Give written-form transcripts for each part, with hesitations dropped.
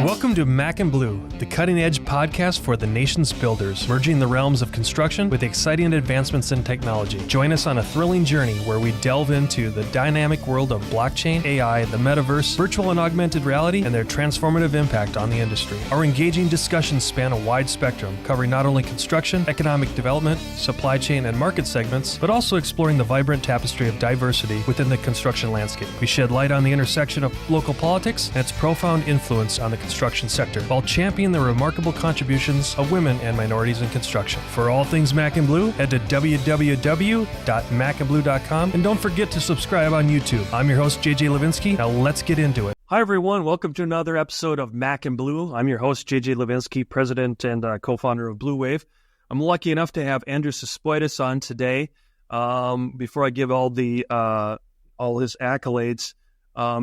Welcome to Mac and Bleu, the cutting-edge podcast for the nation's builders, merging the realms of construction with exciting advancements in technology. Join us on a thrilling journey where we delve into the dynamic world of blockchain, AI, the metaverse, virtual and augmented reality, and their transformative impact on the industry. Our engaging discussions span a wide spectrum, covering not only construction, economic development, supply chain, and market segments, but also exploring the vibrant tapestry of diversity within the construction landscape. We shed light on the intersection of local politics and its profound influence on the construction sector, while championing the remarkable contributions of women and minorities in construction. For all things Mac and Bleu, head to www.macandbleu.com, and don't forget to subscribe on YouTube. I'm your host, JJ Levinsky. Now let's get into it. Hi, everyone. Welcome to another episode of Mac and Bleu. I'm your host, JJ Levinsky, president and co-founder of Blue Wave. I'm lucky enough to have Andrew Sispoidis on today. Before I give all his accolades,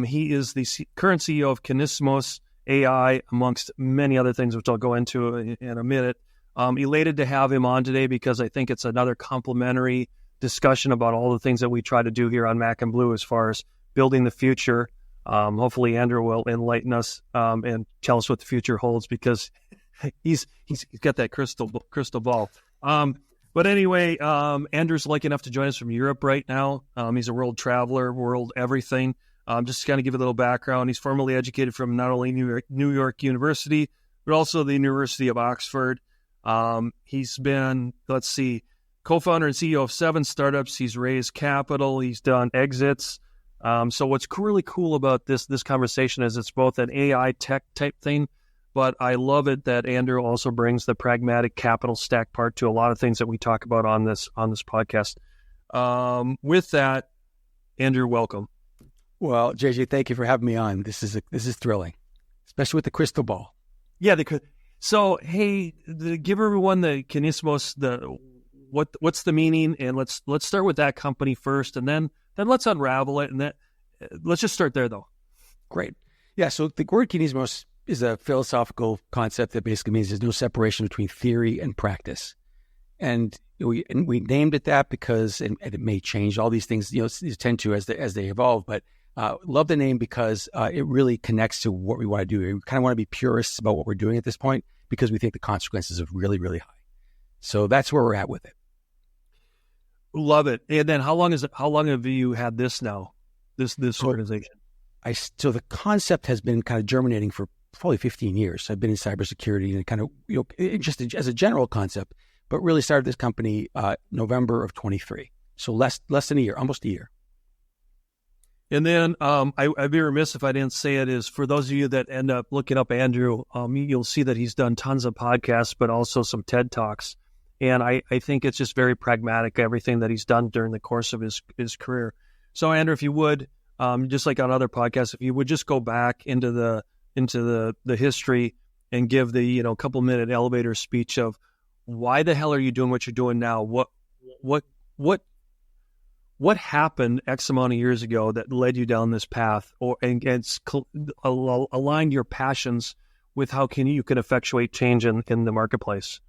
he is the current CEO of Kynismos AI, amongst many other things, which I'll go into in a minute. Elated to have him on today because I think it's another complimentary discussion about all the things that we try to do here on Mac and Bleu as far as building the future. Hopefully Andrew will enlighten us and tell us what the future holds, because he's got that crystal ball. But anyway, Andrew's lucky enough to join us from Europe right now. He's a world traveler, world everything. Just to kind of give a little background, he's formally educated from not only New York University, but also the University of Oxford. He's been, co-founder and CEO of 7 startups. He's raised capital. He's done exits. So what's really cool about this conversation is it's both an AI tech type thing, but I love it that Andrew also brings the pragmatic capital stack part to a lot of things that we talk about on this podcast. With that, Andrew, welcome. Well, JJ, thank you for having me on. This is thrilling, especially with the crystal ball. Yeah, so hey, give everyone the Kynismos, what's the meaning, and let's start with that company first, and then let's unravel it, and let's just start there though. Great. Yeah. So the word Kynismos is a philosophical concept that basically means there's no separation between theory and practice, and we named it that because, and it may change. All these things, tend to as they evolve, but. Love the name because it really connects to what we want to do. We kind of want to be purists about what we're doing at this point because we think the consequences are really, really high. So that's where we're at with it. Love it. And then how long have you had this now, this organization? So the concept has been kind of germinating for probably 15 years. I've been in cybersecurity and kind of, just as a general concept, but really started this company November of 23. So less than a year, almost a year. And then I'd be remiss if I didn't say it, is for those of you that end up looking up Andrew, you'll see that he's done tons of podcasts, but also some TED Talks. And I think it's just very pragmatic, everything that he's done during the course of his career. So Andrew, if you would, just like on other podcasts, if you would just go back into the history and give the couple minute elevator speech of why the hell are you doing what you're doing now? What happened X amount of years ago that led you down this path, and aligned your passions with how you can effectuate change in the marketplace?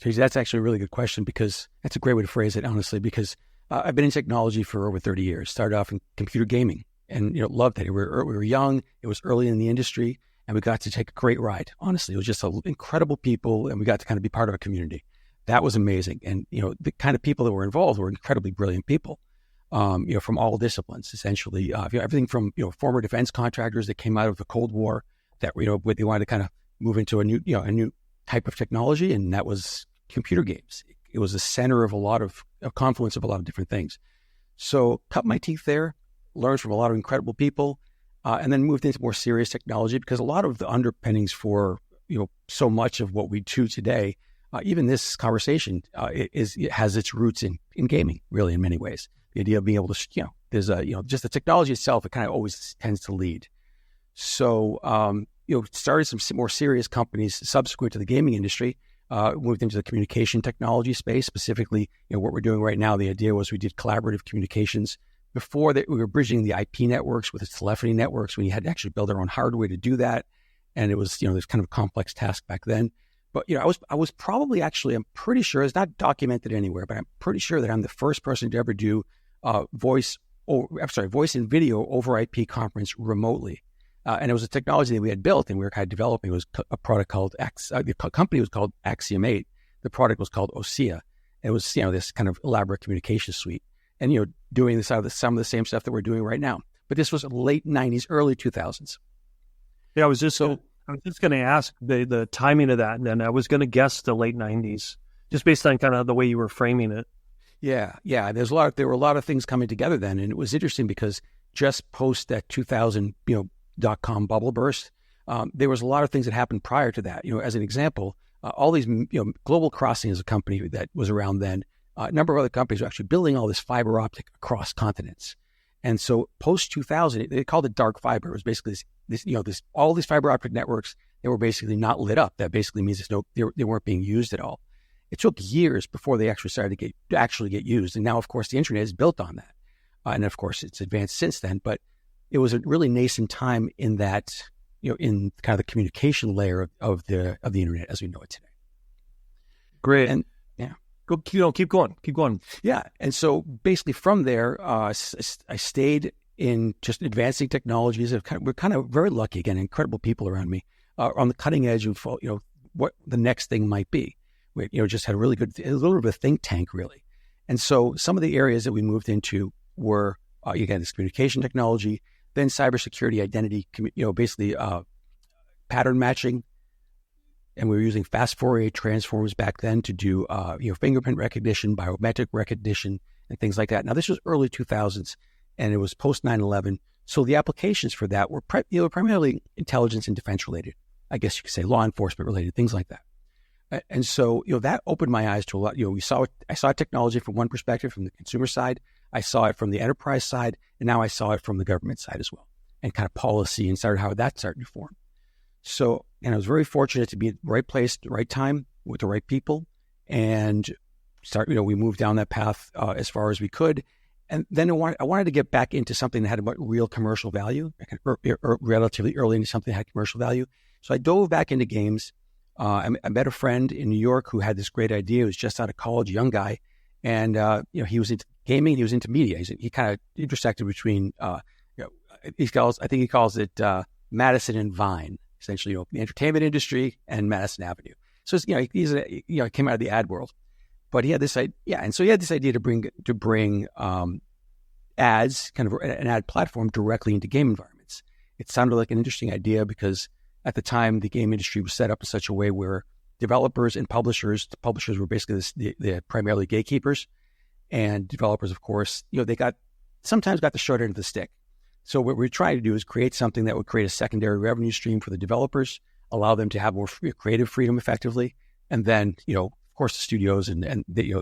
That's actually a really good question, because that's a great way to phrase it, honestly, because I've been in technology for over 30 years. Started off in computer gaming and loved it. We were young. It was early in the industry, and we got to take a great ride. Honestly, it was just incredible people, and we got to kind of be part of a community. That was amazing. And, the kind of people that were involved were incredibly brilliant people. From all disciplines, essentially, everything from, former defense contractors that came out of the Cold War that, they wanted to kind of move into a new type of technology. And that was computer games. It was the center of a confluence of a lot of different things. So cut my teeth there, learned from a lot of incredible people, and then moved into more serious technology, because a lot of the underpinnings for, so much of what we do today, even this conversation, it has its roots in gaming, really, in many ways. The idea of being able to, there's just the technology itself, it kind of always tends to lead. So, started some more serious companies subsequent to the gaming industry, moved into the communication technology space, specifically, what we're doing right now. The idea was we did collaborative communications. Before that, we were bridging the IP networks with the telephony networks. We had to actually build our own hardware to do that. And it was, there's kind of a complex task back then. But, I was probably actually, I'm pretty sure, it's not documented anywhere, but I'm pretty sure that I'm the first person to ever do voice and video over IP conference remotely. And it was a technology that we had built and we were kind of developing. It was a product called the company was called Axiom 8. The product was called OSEA. It was, this kind of elaborate communication suite and, doing some of the same stuff that we're doing right now. But this was late 90s, early 2000s. Yeah, I was just going to ask the timing of that. And then I was going to guess the late 90s, just based on kind of the way you were framing it. Yeah. There were a lot of things coming together then. And it was interesting because just post that 2000, .com bubble burst, there was a lot of things that happened prior to that. As an example, all these, Global Crossing is a company that was around then. A number of other companies were actually building all this fiber optic across continents. And so post 2000, they called it dark fiber. It was basically all these fiber optic networks that were basically not lit up. That basically means they weren't being used at all. It took years before they actually started to actually get used. And now, of course, the internet is built on that. And of course, it's advanced since then. But it was a really nascent time in that, in kind of the communication layer of the internet as we know it today. Great. And yeah. Keep going. Yeah. And so basically from there, I stayed in just advancing technologies. We're kind of very lucky, again, incredible people around me on the cutting edge of, what the next thing might be. We, just had a little bit of a think tank, really. And so some of the areas that we moved into were, again, this communication technology, then cybersecurity, identity, basically pattern matching. And we were using fast Fourier transforms back then to do, fingerprint recognition, biometric recognition, and things like that. Now, this was early 2000s, and it was post 9/11. So the applications for that were primarily intelligence and defense related. I guess you could say law enforcement related, things like that. And so, that opened my eyes to a lot. I saw technology from one perspective, from the consumer side. I saw it from the enterprise side, and now I saw it from the government side as well, and kind of policy and how that started to form. So, and I was very fortunate to be at the right place, the right time, with the right people, and we moved down that path as far as we could. And then I wanted to get back into something that had a real commercial value, relatively early into something that had commercial value. So I dove back into games. I met a friend in New York who had this great idea. He was just out of college, young guy. And, he was into gaming, he was into media. He kind of intersected between, I think he calls it Madison and Vine, essentially, the entertainment industry and Madison Avenue. So, he came out of the ad world. But he had this idea, and so he had this idea to bring ads, kind of an ad platform, directly into game environments. It sounded like an interesting idea because at the time the game industry was set up in such a way where developers and publishers, the publishers were basically the primarily gatekeepers, and developers, of course, they sometimes got the short end of the stick. So what we're trying to do is create something that would create a secondary revenue stream for the developers, allow them to have more creative freedom effectively, and then of course the studios and they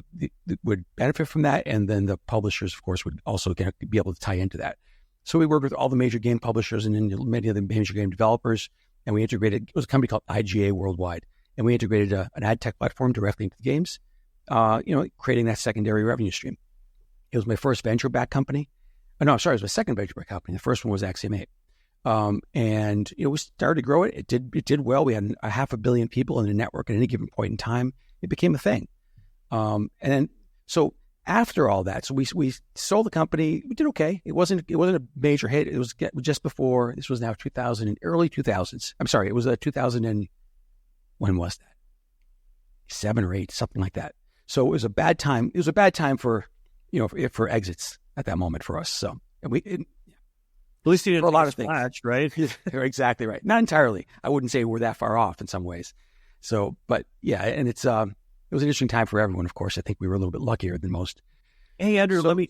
would benefit from that, and then the publishers, of course, would also be able to tie into that. So we worked with all the major game publishers and then many of the major game developers, and we integrated. It was a company called IGA Worldwide, and we integrated an Adtech platform directly into the games, creating that secondary revenue stream. It was my first venture-backed company. It was my second venture-backed company. The first one was Axiom 8. And we started to grow it. It did well. We had 500 million people in the network at any given point in time. It became a thing. And then, so after all that, so we sold the company. We did okay. It wasn't a major hit. It was just before. This was now 2000 and early 2000s. I'm sorry. It was 2000 and when was that? 7 or 8, something like that. So it was a bad time. It was a bad time for for exits at that moment for us. So at least you didn't a lot of things, right? You're exactly right. Not entirely. I wouldn't say we're that far off in some ways. So, but yeah, and it was an interesting time for everyone. Of course, I think we were a little bit luckier than most. Hey, Andrew, let me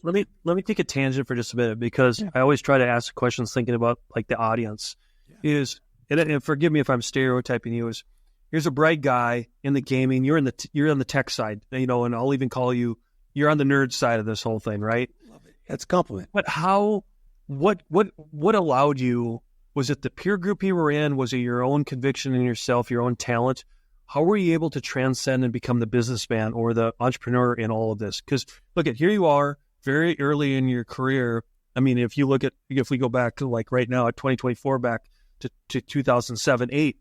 take a tangent for just a minute, because I always try to ask questions thinking about like the audience and forgive me if I'm stereotyping you, here's a bright guy in the gaming. You're on the tech side, and I'll even call you're on the nerd side of this whole thing, right? Love it. That's a compliment. But what allowed you? Was it the peer group you were in? Was it your own conviction in yourself, your own talent? How were you able to transcend and become the businessman or the entrepreneur in all of this? Because look here you are very early in your career. I mean, if we go back to like right now at 2024, back to 2007, 8,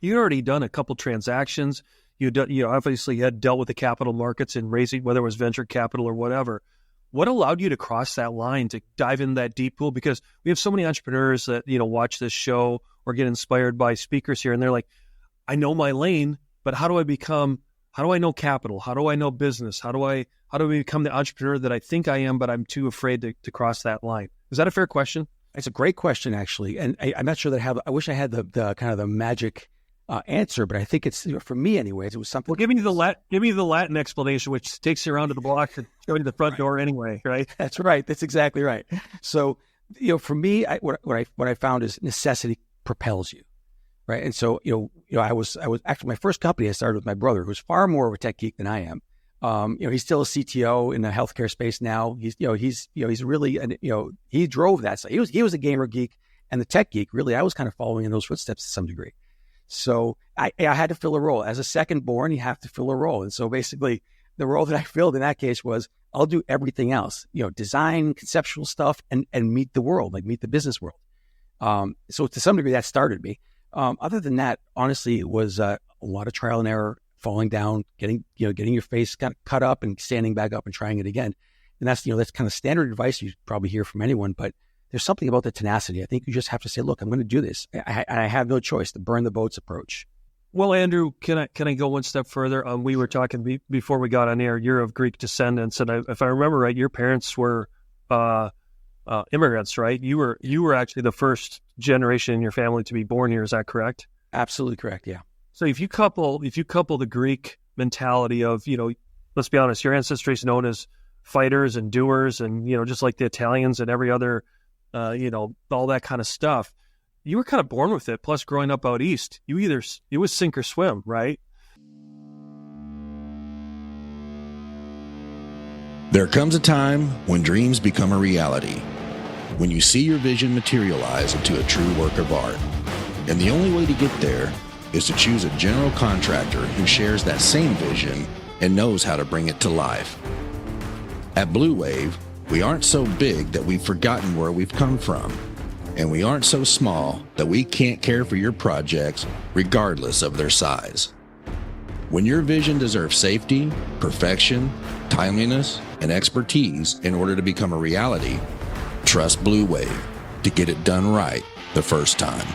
you'd already done a couple transactions. You obviously had dealt with the capital markets and raising, whether it was venture capital or whatever. what allowed you to cross that line to dive in that deep pool? Because we have so many entrepreneurs that, watch this show or get inspired by speakers here, and they're like, I know my lane, but how do I know capital? How do I know business? How do I become the entrepreneur that I think I am, but I'm too afraid to cross that line? Is that a fair question? It's a great question, actually. And I'm not sure that I wish I had the kind of the magic answer, but I think it's, for me anyways, it was something. Well, give me the Latin explanation, which takes you around to the block and show you the front door anyway, right? That's right. That's exactly right. So, for me, what I found is necessity propels you, right? And so, I was actually, my first company I started with my brother, who's far more of a tech geek than I am. He's still a CTO in the healthcare space now. He's really, he drove that. So he was a gamer geek and the tech geek. Really, I was kind of following in those footsteps to some degree. So I had to fill a role. As a second born, you have to fill a role. And so basically the role that I filled in that case was I'll do everything else, design, conceptual stuff, and meet the world, like meet the business world. So to some degree that started me. Other than that, honestly, it was a lot of trial and error, falling down, getting your face kind of cut up and standing back up and trying it again. And that's kind of standard advice you probably hear from anyone, but there's something about the tenacity. I think you just have to say, look, I'm going to do this. I have no choice, the burn the boats approach. Well, Andrew, can I go one step further? We were talking before we got on air, you're of Greek descendants. And if I remember right, your parents were immigrants, right? You were actually the first generation in your family to be born here. Is that correct? Absolutely correct. Yeah. So if you couple the Greek mentality of, let's be honest, your ancestry is known as fighters and doers and, just like the Italians and every other, all that kind of stuff. You were kind of born with it. Plus growing up out East, it was sink or swim, right? There comes a time when dreams become a reality, when you see your vision materialize into a true work of art. And the only way to get there is to choose a general contractor who shares that same vision and knows how to bring it to life. At Blue Wave, we aren't so big that we've forgotten where we've come from, and we aren't so small that we can't care for your projects regardless of their size. When your vision deserves safety, perfection, timeliness, and expertise in order to become a reality, trust Blue Wave to get it done right the first time.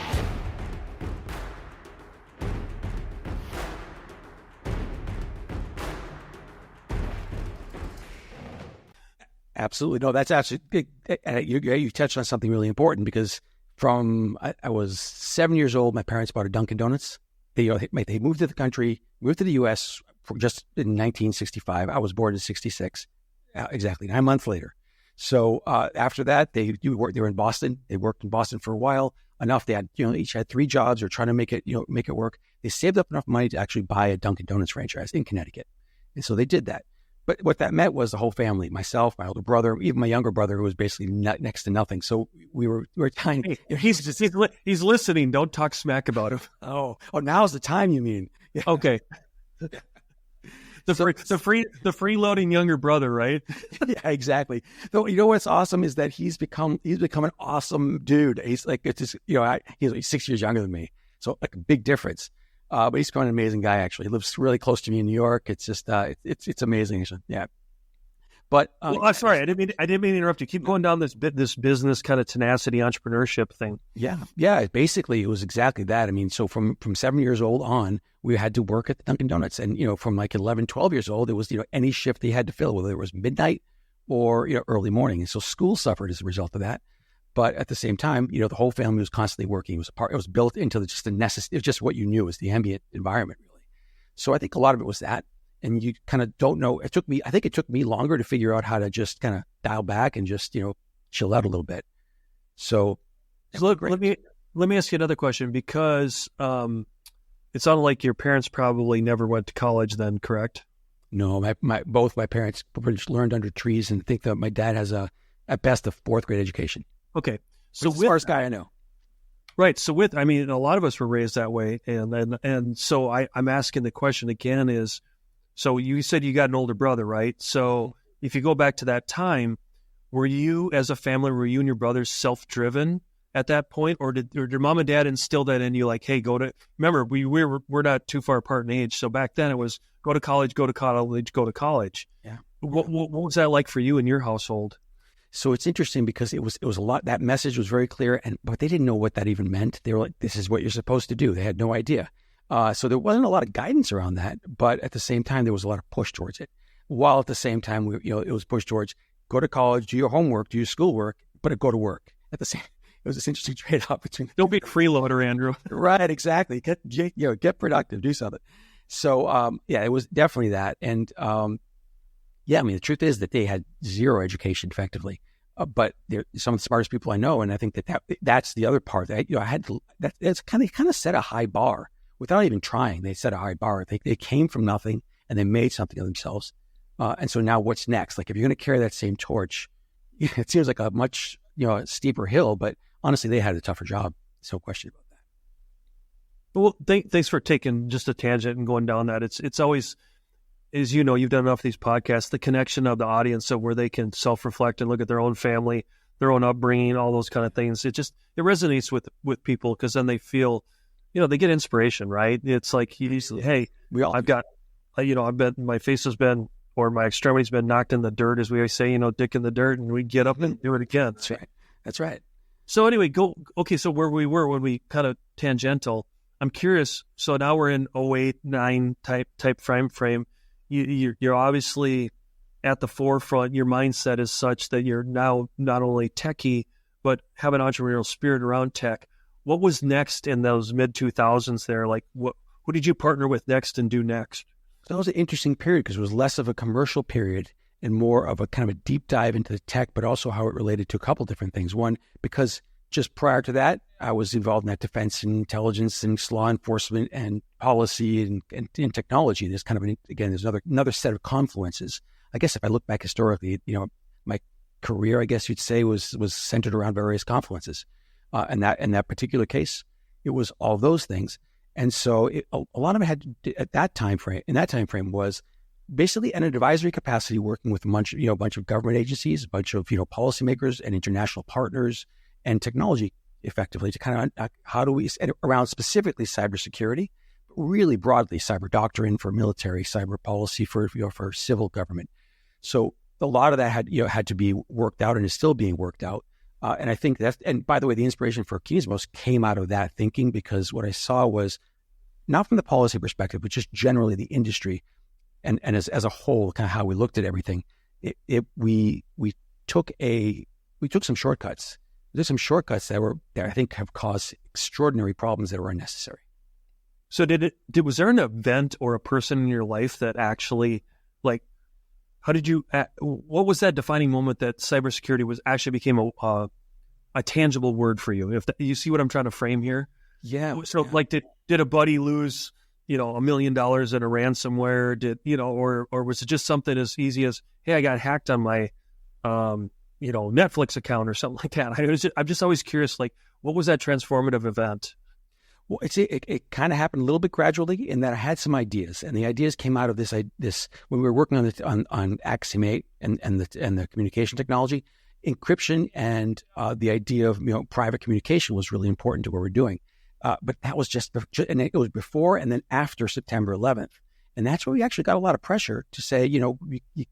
Absolutely. No, that's actually, you touched on something really important because I was 7 years old, my parents bought a Dunkin' Donuts. They moved to the country, moved to the U.S. just in 1965. I was born in 66, exactly 9 months later. So after that, they were in Boston. They worked in Boston for a while, enough. They had, each had 3 jobs. They're trying to make it work. They saved up enough money to actually buy a Dunkin' Donuts franchise in Connecticut. And so they did that. But what that meant was the whole family, myself, my older brother, even my younger brother, who was basically next to nothing. So we were tiny. Hey, he's listening. Don't talk smack about him. Oh, now's the time, you mean? Yeah. Okay. The freeloading younger brother, right? Yeah, exactly. Though what's awesome is that he's become an awesome dude. He's like, it's just, he's 6 years younger than me, so like a big difference. But he's quite an amazing guy, actually. He lives really close to me in New York. It's just, it's amazing. Yeah. But I'm sorry, I didn't mean to interrupt you. Keep going down this business kind of tenacity entrepreneurship thing. Yeah. Basically, it was exactly that. I mean, so from 7 years old on, we had to work at the Dunkin' Donuts, and from like 11, 12 years old, it was any shift they had to fill, whether it was midnight or early morning. And so school suffered as a result of that. But at the same time, the whole family was constantly working. It was built into just the necessity. It was just what you knew was the ambient environment, really. So I think a lot of it was that. And you kind of don't know. I think it took me longer to figure out how to just kind of dial back and just, chill out a little bit. So look, let me ask you another question, because it sounded like your parents probably never went to college then, correct? No, both my parents learned under trees, and I think that my dad has at best a 4th grade education. Okay. So the smartest guy I know. Right. So a lot of us were raised that way. And so I'm asking the question again is, so you said you got an older brother, right? So if you go back to that time, were you as a family, were you and your brothers self-driven at that point? Or did mom and dad instill that in you, like, hey, remember, we're not too far apart in age. So back then it was go to college, go to college, go to college. Yeah. What was that like for you in your household? So it's interesting because it was a lot. That message was very clear, but they didn't know what that even meant. They were like, "This is what you're supposed to do." They had no idea. So there wasn't a lot of guidance around that, but at the same time, there was a lot of push towards it. While at the same time, it was pushed towards go to college, do your homework, do your schoolwork, but go to work at the same. It was this interesting trade-off between. Don't be a freeloader, Andrew. Right, exactly. Get productive, do something. So it was definitely that, and the truth is that they had zero education effectively, but they're some of the smartest people I know, and I think that's the other part. That I had to. That's kind of set a high bar without even trying. They set a high bar. They came from nothing and they made something of themselves. And so now what's next? Like if you're going to carry that same torch, it seems like a much steeper hill, but honestly, they had a tougher job. No question about that. Well, thanks for taking just a tangent and going down that. It's always, as you know, you've done enough of these podcasts, the connection of the audience of where they can self-reflect and look at their own family, their own upbringing, all those kind of things. It resonates with people because then they feel, they get inspiration, right? It's like, hey, my face has been, or my extremity's been knocked in the dirt, as we always say, dick in the dirt, and we get up and do it again. That's right. So anyway, so where we were when we kind of tangential, I'm curious. So now we're in 08, 9 type frame. You're obviously at the forefront. Your mindset is such that you're now not only techie, but have an entrepreneurial spirit around tech. What was next in those mid 2000s there? Like who did you partner with next and do next? That was an interesting period because it was less of a commercial period and more of a kind of a deep dive into the tech, but also how it related to a couple different things. One, because just prior to that, I was involved in that defense and intelligence and law enforcement and policy and technology. There's kind of there's another set of confluences. I guess if I look back historically, my career, I guess you'd say, was centered around various confluences. And in that particular case, it was all those things. And so a lot of it had to, in that time frame was basically in an advisory capacity, working with a bunch of government agencies, a bunch of policymakers and international partners and technology, effectively to kind of how do we around specifically cybersecurity, but really broadly cyber doctrine for military, cyber policy for civil government. So a lot of that had to be worked out and is still being worked out. And I think and by the way, the inspiration for Kynismos came out of that thinking, because what I saw was not from the policy perspective, but just generally the industry and as a whole, kind of how we looked at everything. We took some shortcuts. There's some shortcuts that I think have caused extraordinary problems that were unnecessary. So was there an event or a person in your life that actually, like, what was that defining moment that cybersecurity became a tangible word for you? You see what I'm trying to frame here? Yeah. So like, did a buddy lose, $1 million in a ransomware? Or was it just something as easy as, hey, I got hacked on my, Netflix account or something like that? I'm just always curious, like, what was that transformative event? Well, it kind of happened a little bit gradually in that I had some ideas, and the ideas came out of this when we were working on Axiom 8 and the communication technology, encryption and the idea of private communication was really important to what we're doing. But that was and it was before and then after September 11th, and that's where we actually got a lot of pressure to say, you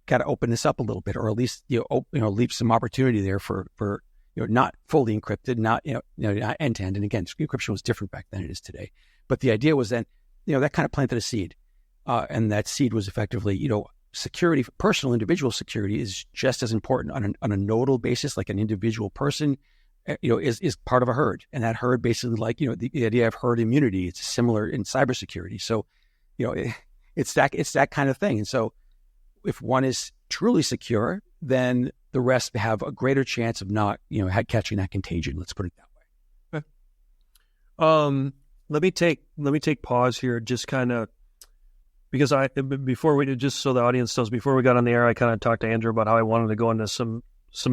got to open this up a little bit, or at least leave some opportunity there for not fully encrypted, not end to end. And again, encryption was different back then than it is today. But the idea was then, that kind of planted a seed, and that seed was effectively, security, personal individual security is just as important on a nodal basis, like an individual person, is part of a herd, and that herd basically, like the idea of herd immunity. It's similar in cybersecurity. So, it's that kind of thing. And so, if one is truly secure, then the rest have a greater chance of not, catching that contagion. Let's put it that way. Okay. Let me take pause here, just kind of, because just so the audience knows, before we got on the air, I kind of talked to Andrew about how I wanted to go into some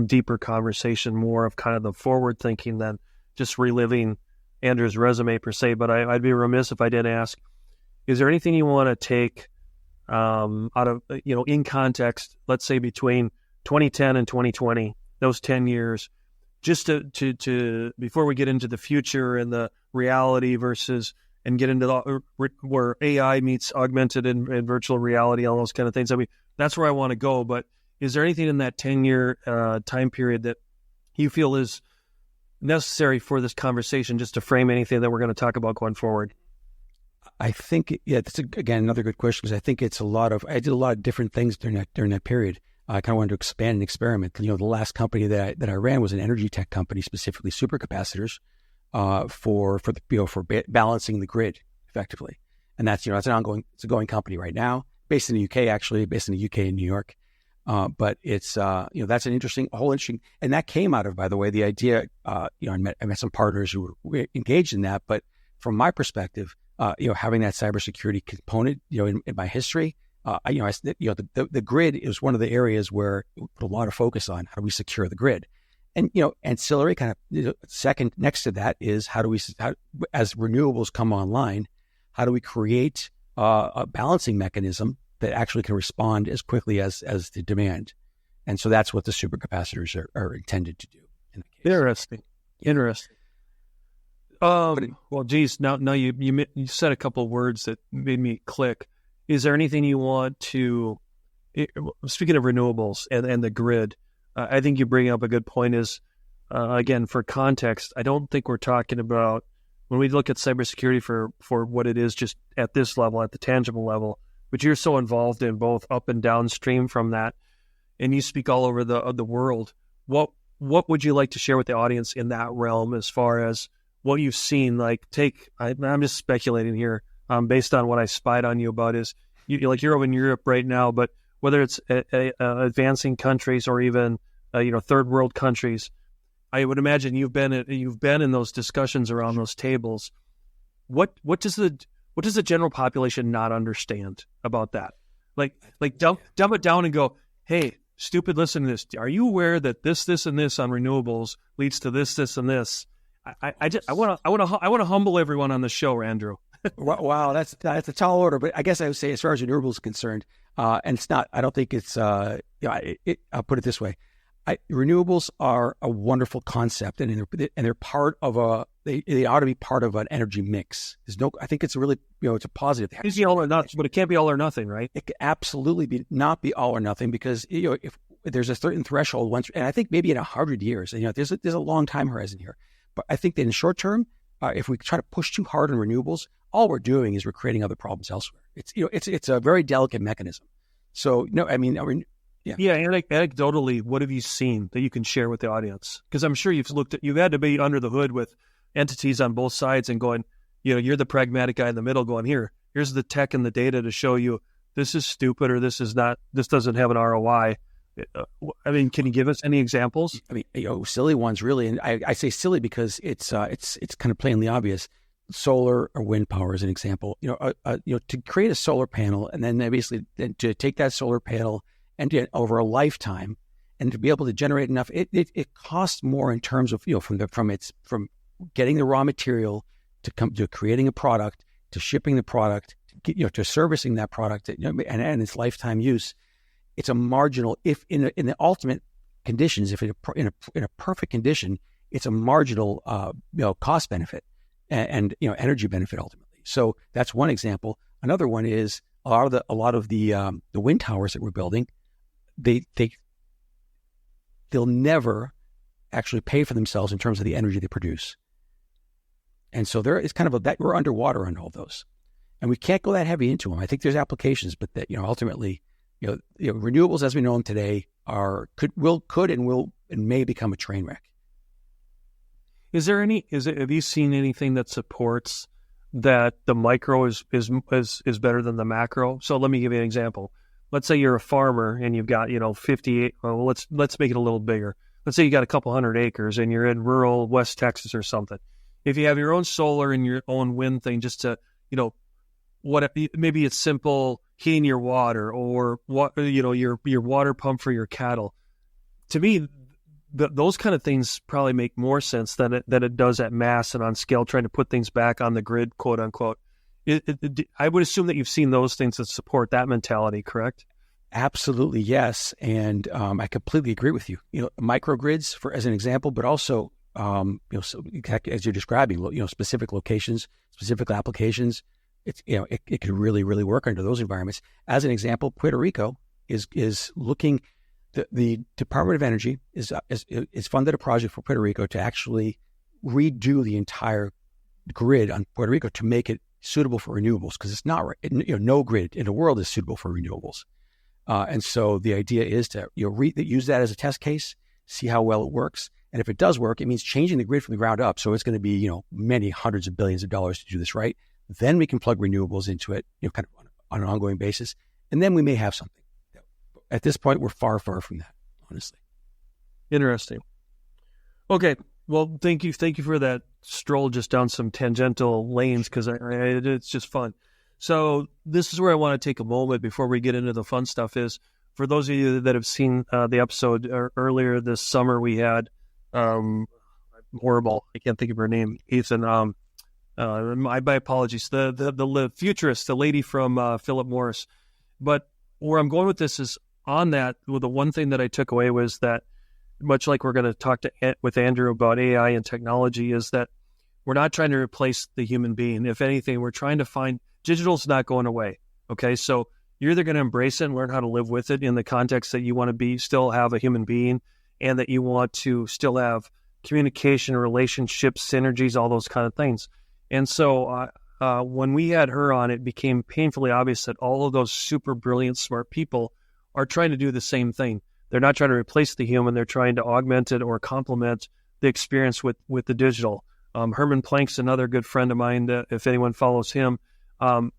deeper conversation, more of kind of the forward thinking than just reliving Andrew's resume per se. But I'd be remiss if I didn't ask, is there anything you want to take out of, in context, let's say between 2010 and 2020, those 10 years, just to before we get into the future and the reality versus and get into where AI meets augmented and virtual reality, all those kind of things. I mean, that's where I want to go. But is there anything in that 10-year time period that you feel is necessary for this conversation, just to frame anything that we're going to talk about going forward? I think, that's again another good question, because I think I did a lot of different things during that period. I kind of wanted to expand and experiment. The last company that I ran was an energy tech company, specifically supercapacitors, for balancing the grid effectively. And that's it's a going company right now, based in the UK and New York. But it's that's an interesting, and that came out of, by the way, the idea. I met some partners who were engaged in that, but from my perspective, having that cybersecurity component, in my history, the grid is one of the areas where we put a lot of focus on. How do we secure the grid? And ancillary kind of second next to that is as renewables come online, how do we create a balancing mechanism that actually can respond as quickly as the demand? And so that's what the supercapacitors are intended to do in that case. Interesting. Well, geez, now you said a couple of words that made me click. Is there anything you want to, speaking of renewables and the grid, I think you bring up a good point is, again, for context, I don't think we're talking about, when we look at cybersecurity for what it is just at this level, at the tangible level, but you're so involved in both up and downstream from that, and you speak all over the world. What would you like to share with the audience in that realm as far as what you've seen? I'm just speculating here, based on what I spied on you about is you're over in Europe right now, but whether it's advancing countries or even third world countries, I would imagine you've been in those discussions around those tables. What does the general population not understand about that? Like dumb it down and go, hey, stupid, listen to this. Are you aware that this, and this on renewables leads to this, and this? I want to humble everyone on the show, Andrew. Wow, that's a tall order, but I guess I would say, as far as renewables is concerned, and it's not. I don't think it's. I'll put it this way: renewables are a wonderful concept, and they're part of They ought to be part of an energy mix. I think it's a really, it's a positive. It's all or nothing, but it can't be all or nothing, right? It can absolutely not be all or nothing, because if there's a certain threshold once, and I think maybe in 100 years, and there's a long time horizon here. But I think that in the short term, if we try to push too hard on renewables, all we're doing is we're creating other problems elsewhere. It's a very delicate mechanism. So anecdotally, what have you seen that you can share with the audience? Because I'm sure you've had to be under the hood with entities on both sides and going, you're the pragmatic guy in the middle going, here's the tech and the data to show you this is stupid or this doesn't have an ROI. I mean, can you give us any examples? I mean, silly ones really, and I say silly because it's kind of plainly obvious. Solar or wind power is an example. To create a solar panel and then basically to take that solar panel and over a lifetime and to be able to generate enough, it costs more in terms of from getting the raw material to creating a product, to shipping the product, to servicing that product, and its lifetime use. It's a marginal, if in the ultimate conditions, if in a perfect condition, it's a marginal cost benefit and energy benefit ultimately. So that's one example. Another one is a lot of the wind towers that we're building. They'll never actually pay for themselves in terms of the energy they produce. And so there is kind of that we're underwater on all those, and we can't go that heavy into them. I think there's applications, but that ultimately, renewables as we know them today could and may become a train wreck. Have you seen anything that supports that the micro is better than the macro? So let me give you an example. Let's say you're a farmer and you've got 58. Well, let's make it a little bigger. Let's say you got a couple hundred acres and you're in rural West Texas or something. If you have your own solar and your own wind thing, just to maybe it's simple heating your water or your water pump for your cattle. To me, those kind of things probably make more sense than it does at mass and on scale, trying to put things back on the grid, quote unquote. I would assume that you've seen those things that support that mentality, correct? Absolutely, yes. And I completely agree with you. Microgrids as an example, but also so as you're describing, specific locations, specific applications. It's, it could really, really work under those environments. As an example, Puerto Rico is looking. The Department of Energy is funded a project for Puerto Rico to actually redo the entire grid on Puerto Rico to make it suitable for renewables, because it's not right. No grid in the world is suitable for renewables. And so the idea is to use that as a test case, see how well it works. And if it does work, it means changing the grid from the ground up. So it's going to be, many hundreds of billions of dollars to do this right. Then we can plug renewables into it, kind of on an ongoing basis. And then we may have something. At this point, we're far, far from that, honestly. Interesting. Okay. Well, thank you for that stroll just down some tangential lanes, because it's just fun. So this is where I want to take a moment before we get into the fun stuff. Is for those of you that have seen the episode earlier this summer, we had horrible. I can't think of her name. Ethan. My apologies. The futurist, the lady from Philip Morris. But where I'm going with this is on that. Well, the one thing that I took away was that, much like we're going to talk with Andrew about AI and technology, is that we're not trying to replace the human being. If anything, we're trying to find digital's not going away. Okay, so you're either going to embrace it and learn how to live with it in the context that you want to still have a human being, and that you want to still have communication, relationships, synergies, all those kind of things. And so when we had her on, it became painfully obvious that all of those super brilliant, smart people are trying to do the same thing. They're not trying to replace the human. They're trying to augment it or complement the experience with the digital. Herman Plank's another good friend of mine. If anyone follows him,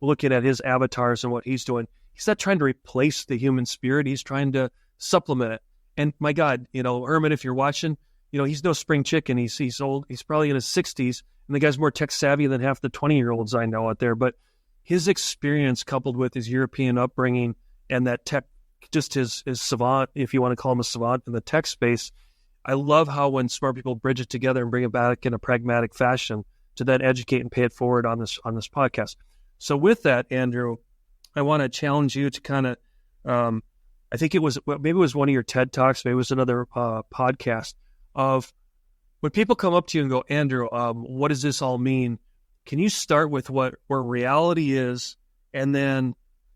looking at his avatars and what he's doing, he's not trying to replace the human spirit. He's trying to supplement it. And my God, Herman, if you're watching, he's no spring chicken. He's old. He's probably in his 60s, and the guy's more tech savvy than half the 20-year-olds I know out there. But his experience, coupled with his European upbringing and that tech, just his savant, if you want to call him a savant in the tech space, I love how when smart people bridge it together and bring it back in a pragmatic fashion to then educate and pay it forward on this podcast. So with that, Andrew, I want to challenge you to kind of, I think maybe it was one of your TED Talks, maybe it was another podcast, of when people come up to you and go, Andrew, what does this all mean? Can you start with where reality is, and then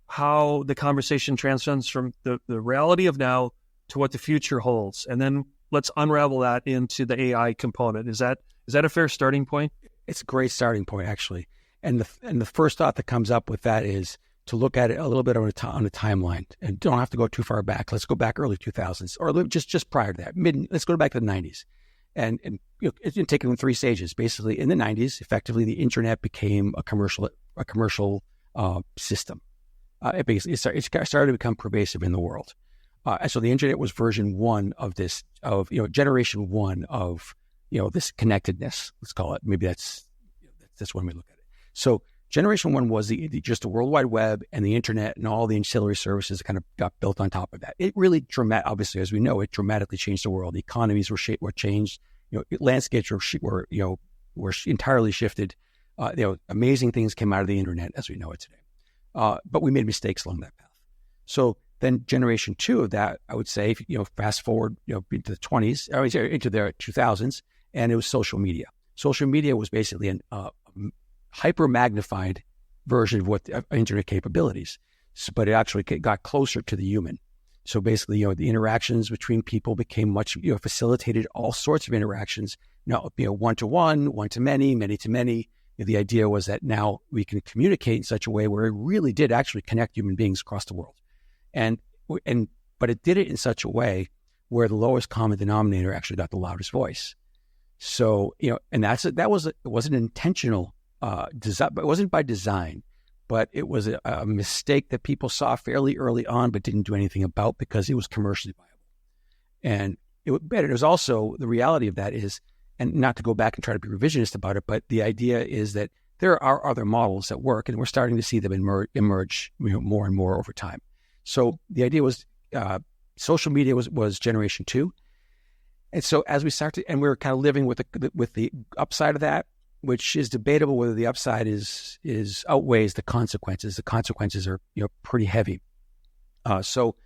how the conversation transcends from the reality of now to what the future holds? And then let's unravel that into the AI component. Is that a fair starting point? It's a great starting point, actually. And the first thought that comes up with that is to look at it a little bit on a timeline, and don't have to go too far back. Let's go back early 2000s, or just prior to that, let's go back to the 90s. And it's been taken in three stages. Basically, in the 90s, effectively, the internet became a commercial system. It started to become pervasive in the world. So the internet was version one of this, generation one of, this connectedness, let's call it. Maybe that's one way to look at it. So generation one was just the World Wide Web and the internet and all the ancillary services that kind of got built on top of that. It really obviously, as we know, it dramatically changed the world. The economies were changed. Landscapes were entirely shifted. Amazing things came out of the internet as we know it today. But we made mistakes along that path. So then generation two of that, I would say, fast forward, into the 20s, into the 2000s, and it was social media. Social media was basically a hyper magnified version of what the internet capabilities, but it actually got closer to the human. So basically, the interactions between people became much, facilitated all sorts of interactions, one-to-one, one-to-many, many-to-many. The idea was that now we can communicate in such a way where it really did actually connect human beings across the world. But it did it in such a way where the lowest common denominator actually got the loudest voice. So, and it wasn't intentional design, but it wasn't by design, but it was a mistake that people saw fairly early on, but didn't do anything about because it was commercially viable. And it was also, the reality of that is, and not to go back and try to be revisionist about it, but the idea is that there are other models that work, and we're starting to see them emerge more and more over time. So the idea was social media was generation two. And so as we start to, and we're kind of living with the upside of that, which is debatable whether the upside is outweighs the consequences. The consequences are pretty heavy. So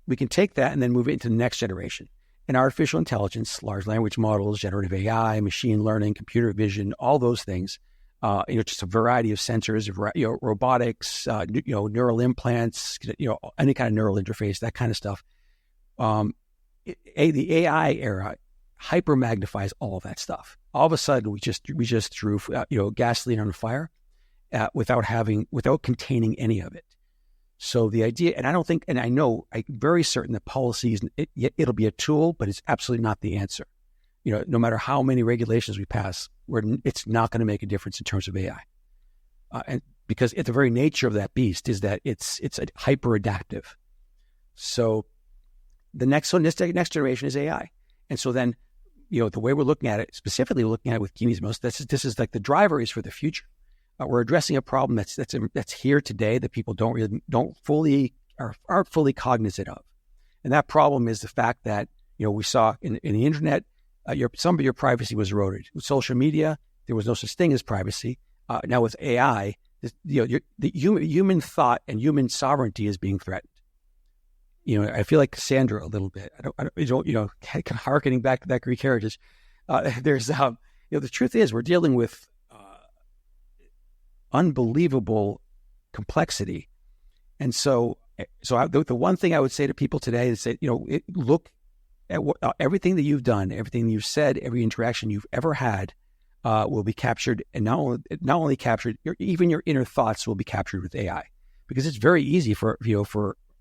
we can take that and then move it into the next generation. And artificial intelligence, large language models, generative AI, machine learning, computer vision, all those things, just a variety of sensors, robotics, neural implants, any kind of neural interface, that kind of stuff. The AI era hyper magnifies all of that stuff. All of a sudden, we just threw gasoline on the fire without containing any of it. So the idea, and I'm very certain that policy it'll be a tool, but it's absolutely not the answer. No matter how many regulations we pass, it's not going to make a difference in terms of AI, and because the very nature of that beast is that it's hyper adaptive. So the next generation is AI, and so then the way we're looking at it, specifically looking at it with Kynismos, this is like the driver is for the future. We're addressing a problem that's here today that people aren't fully cognizant of, and that problem is the fact that we saw in the internet, some of your privacy was eroded. With social media, there was no such thing as privacy. Now with AI, the human thought and human sovereignty is being threatened. I feel like Cassandra a little bit. Harkening back to that Greek heritage. There's the truth is we're dealing with unbelievable complexity. And so the one thing I would say to people today is say, look at everything that you've done, everything you've said, every interaction you've ever had will be captured, and not only captured, even your inner thoughts will be captured with AI, because it's very easy for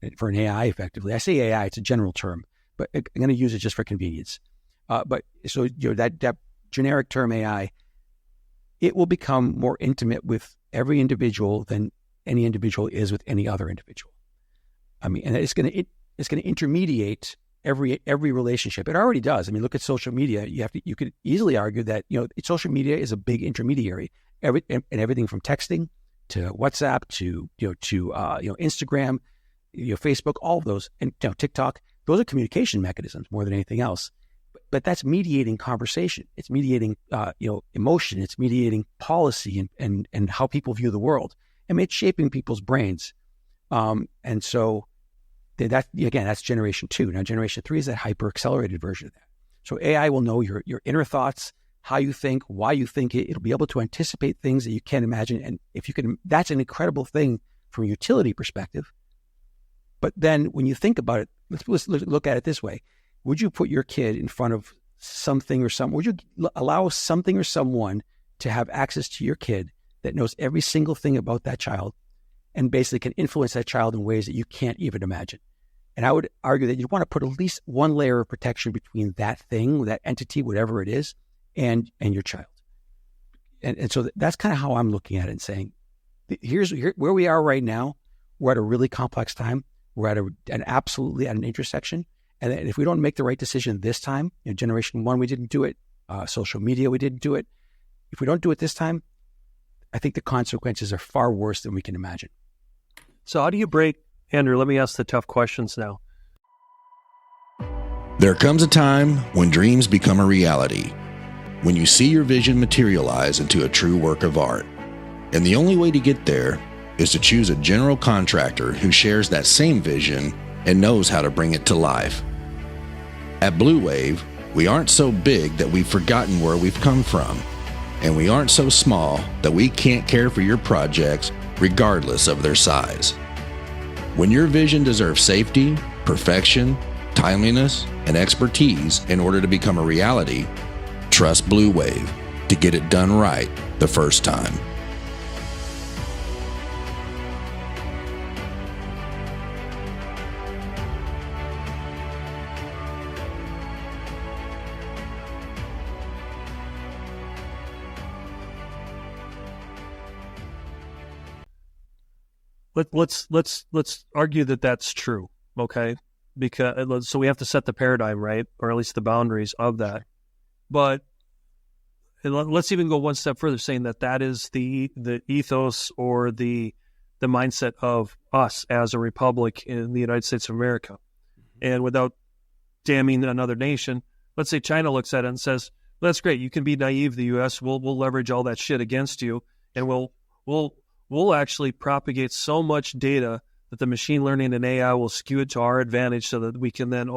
an AI effectively. I say AI, it's a general term, but I'm going to use it just for convenience. But so that generic term AI, it will become more intimate with every individual than any individual is with any other individual. And it's going to intermediate every relationship. It already does. Look at social media. You could easily argue that social media is a big intermediary. Everything from texting to WhatsApp to Instagram, Facebook, all of those, and TikTok. Those are communication mechanisms more than anything else. But that's mediating conversation. It's mediating, emotion. It's mediating policy and how people view the world. It's shaping people's brains. And so that's generation 2. Now, generation 3 is that hyper accelerated version of that. So AI will know your inner thoughts, how you think, why you think it. It'll be able to anticipate things that you can't imagine. And if you can, that's an incredible thing from a utility perspective. But then when you think about it, let's look at it this way. Would you put your kid in front of something or someone? Would you allow something or someone to have access to your kid that knows every single thing about that child and basically can influence that child in ways that you can't even imagine? And I would argue that you'd want to put at least one layer of protection between that thing, that entity, whatever it is, and your child. And so that's kind of how I'm looking at it and saying, here's where we are right now. We're at a really complex time. We're at an intersection. And if we don't make the right decision this time, generation 1, we didn't do it. Social media, we didn't do it. If we don't do it this time, I think the consequences are far worse than we can imagine. So how do you break, Andrew, let me ask the tough questions now. There comes a time when dreams become a reality, when you see your vision materialize into a true work of art. And the only way to get there is to choose a general contractor who shares that same vision and knows how to bring it to life. At Bleu, we aren't so big that we've forgotten where we've come from, and we aren't so small that we can't care for your projects regardless of their size. When your vision deserves safety, perfection, timeliness, and expertise in order to become a reality, trust Bleu to get it done right the first time. Let's argue that that's true, okay? Because so we have to set the paradigm, right, or at least the boundaries of that. But let's even go one step further, saying that is the ethos or the mindset of us as a republic in the United States of America. And without damning another nation, let's say China looks at it and says, well, "That's great. You can be naive. The U.S. We'll leverage all that shit against you, and we'll actually propagate so much data that the machine learning and AI will skew it to our advantage so that we can then,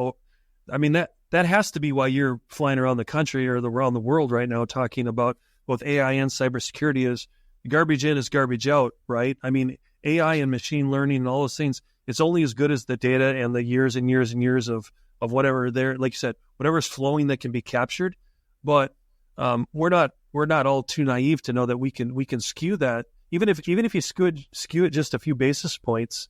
that has to be why you're flying around the country or around the world right now talking about both AI and cybersecurity is garbage in is garbage out, right? I mean, AI and machine learning and all those things, it's only as good as the data and the years and years and years of whatever there, like you said, whatever's flowing that can be captured. But we're not all too naive to know that we can skew that, even if you skew it just a few basis points.